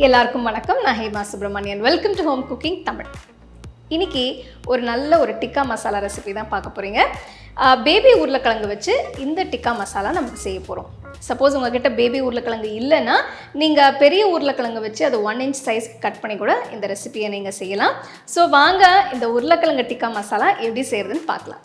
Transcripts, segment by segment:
எல்லாருக்கும் வணக்கம். நான் Hema Subramanian. Welcome to home cooking Tamil. இன்றைக்கி ஒரு நல்ல ஒரு டிக்கா மசாலா ரெசிபி தான் பார்க்க போகிறீங்க. பேபி உருளைக்கிழங்கு வச்சு இந்த டிக்கா மசாலா நமக்கு செய்ய போகிறோம். சப்போஸ் உங்கள்கிட்ட பேபி உருளைக்கிழங்கு இல்லைன்னா நீங்கள் பெரிய உருளைக்கிழங்கு வச்சு அது 1 inch சைஸ் கட் பண்ணி கூட இந்த ரெசிபியை நீங்கள் செய்யலாம். ஸோ வாங்க இந்த உருளைக்கிழங்கு டிக்கா மசாலா எப்படி செய்கிறதுன்னு பார்க்கலாம்.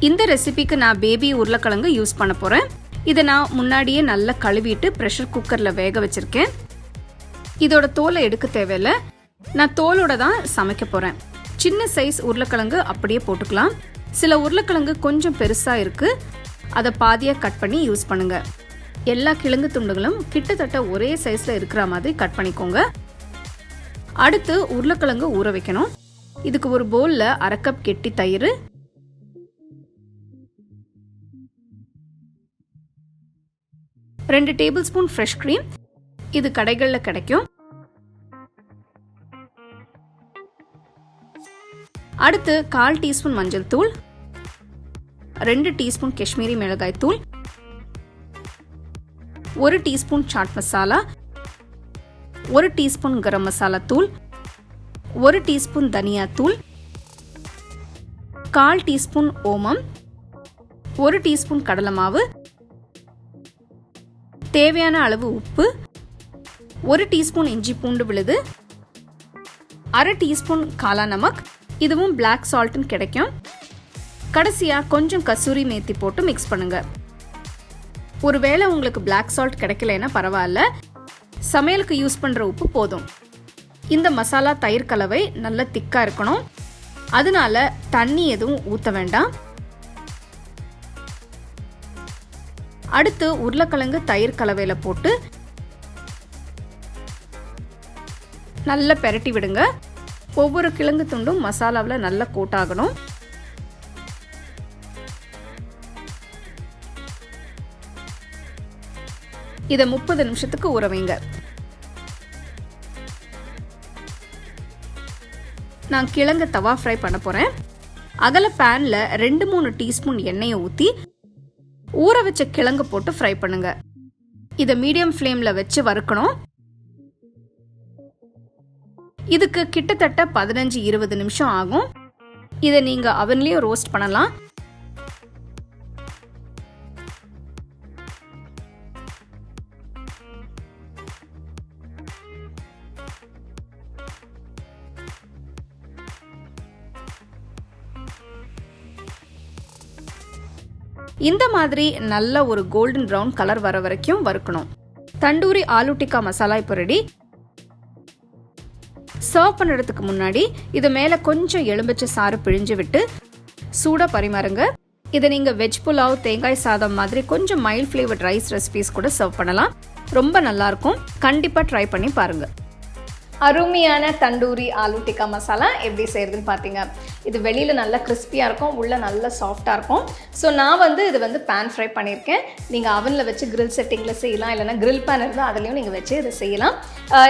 இந்த ரெசிபிக்கு நான் பேபி உருளைக்கிழங்கு யூஸ் பண்ண போகிறேன். இதை நான் முன்னாடியே நல்லா கழுவிட்டு ப்ரெஷர் குக்கரில் வேக வச்சுருக்கேன். இதோட தோலை எடுக்க தேவையில்லை. நான் தோலோட தான் சமைக்க போகிறேன். சின்ன சைஸ் உருளைக்கிழங்கு அப்படியே போட்டுக்கலாம். சில உருளைக்கிழங்கு கொஞ்சம் பெருசாக இருக்குது, அதை பாதியாக கட் பண்ணி யூஸ் பண்ணுங்கள். எல்லா கிழங்கு துண்டுகளும் கிட்டத்தட்ட ஒரே சைஸில் இருக்கிற மாதிரி கட் பண்ணிக்கோங்க. அடுத்து உருளைக்கிழங்கு ஊற வைக்கணும். இதுக்கு ஒரு பவுலில் 1/2 கப் கெட்டி தயிர், 2 டேபிள் ஸ்பூன் ஃப்ரெஷ் க்ரீம், இது கடைகளில் கிடைக்கும். அடுத்து 1/4 டீஸ்பூன் மஞ்சள் தூள், 2 டீஸ்பூன் காஷ்மீரி மிளகாய் தூள், 1 teaspoon chat masala, 1 teaspoon garam masala தூள், 1 டீஸ்பூன் தனியா தூள், 1/4 டீஸ்பூன் ஓமம், 1 டீஸ்பூன் கடலை மாவு, தேவையான அளவு உப்பு, 1 டீஸ்பூன் இஞ்சி பூண்டு விழுது, 1/2 டீஸ்பூன் காலா நமக், இதுவும் பிளாக் சால்ட்னு கிடைக்கும். கடைசியாக கொஞ்சம் கசூரி மேத்தி போட்டு மிக்ஸ் பண்ணுங்க. ஒருவேளை உங்களுக்கு பிளாக் சால்ட் கிடைக்கலன்னா பரவாயில்ல, சமையலுக்கு யூஸ் பண்ணுற உப்பு போதும். இந்த மசாலா தயிர் கலவை நல்ல திக்காக இருக்கணும், அதனால தண்ணி எதுவும் ஊற்ற வேண்டாம். அடுத்து உருளைக்கிழங்கு தயிர் கலவையில் போட்டு நல்லா பெரட்டி விடுங்க. ஒவ்வொரு கிழங்கு துண்டும் மசாலாவில் நல்லா கோட்டாகணும். இதை 30 நிமிஷத்துக்கு ஊற வைங்க. நான் கிழங்கு தவா ஃப்ரை பண்ண போகிறேன். அகல பேனில் 2-3 டீஸ்பூன் எண்ணெயை ஊற்றி ஊற வச்ச கிழங்கு போட்டு ஃப்ரை பண்ணுங்க. இதை மீடியம் ஃப்ளேமில் வச்சு வறுக்கணும். இதுக்கு கிட்டத்தட்ட 15-20 நிமிஷம் ஆகும். இதை நீங்கள் அவன்லேயும் ரோஸ்ட் பண்ணலாம். இந்த மாதிரி நல்ல ஒரு கோல்டன் ப்ரௌன் கலர் வர வரைக்கும் வறுக்கணும். தண்டூரி ஆலூ டிக்கா மசாலா இப்போ ரெடி. சர்வ் பண்ணுறதுக்கு முன்னாடி இது மேலே கொஞ்சம் எலுமிச்சை சாறு பிழிஞ்சு விட்டு சூடாக பரிமாறுங்க. இதை நீங்கள் வெஜ் புலாவ், தேங்காய் சாதம் மாதிரி கொஞ்சம் மைல்ட் ஃப்ளேவர்ட் ரைஸ் ரெசிபீஸ் கூட சர்வ் பண்ணலாம். ரொம்ப நல்லாயிருக்கும். கண்டிப்பாக ட்ரை பண்ணி பாருங்கள். அருமையான தண்டூரி ஆலூ டிக்கா மசாலா எப்படி செய்கிறதுன்னு பார்த்தீங்க. இது வெளியில் நல்லா கிறிஸ்பியாக இருக்கும், உள்ளே நல்லா சாஃப்டாக இருக்கும். ஸோ நான் இது பேன் ஃப்ரை பண்ணியிருக்கேன். நீங்கள் அவனில் வச்சு கிரில் செட்டிங்கில் செய்யலாம், இல்லைனா கிரில் பேன் இருந்தால் அதுலேயும் நீங்கள் வச்சு இதை செய்யலாம்.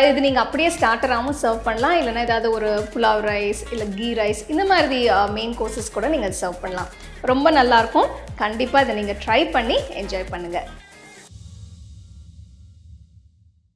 இது நீங்கள் அப்படியே ஸ்டார்டராகவும் சர்வ் பண்ணலாம், இல்லைனா ஏதாவது ஒரு புலாவ் ரைஸ் இல்லை கீ ரைஸ் இந்த மாதிரி மெயின் கோர்சஸ் கூட நீங்கள் சர்வ் பண்ணலாம். ரொம்ப நல்லாயிருக்கும். கண்டிப்பாக இதை நீங்கள் ட்ரை பண்ணி என்ஜாய் பண்ணுங்கள்.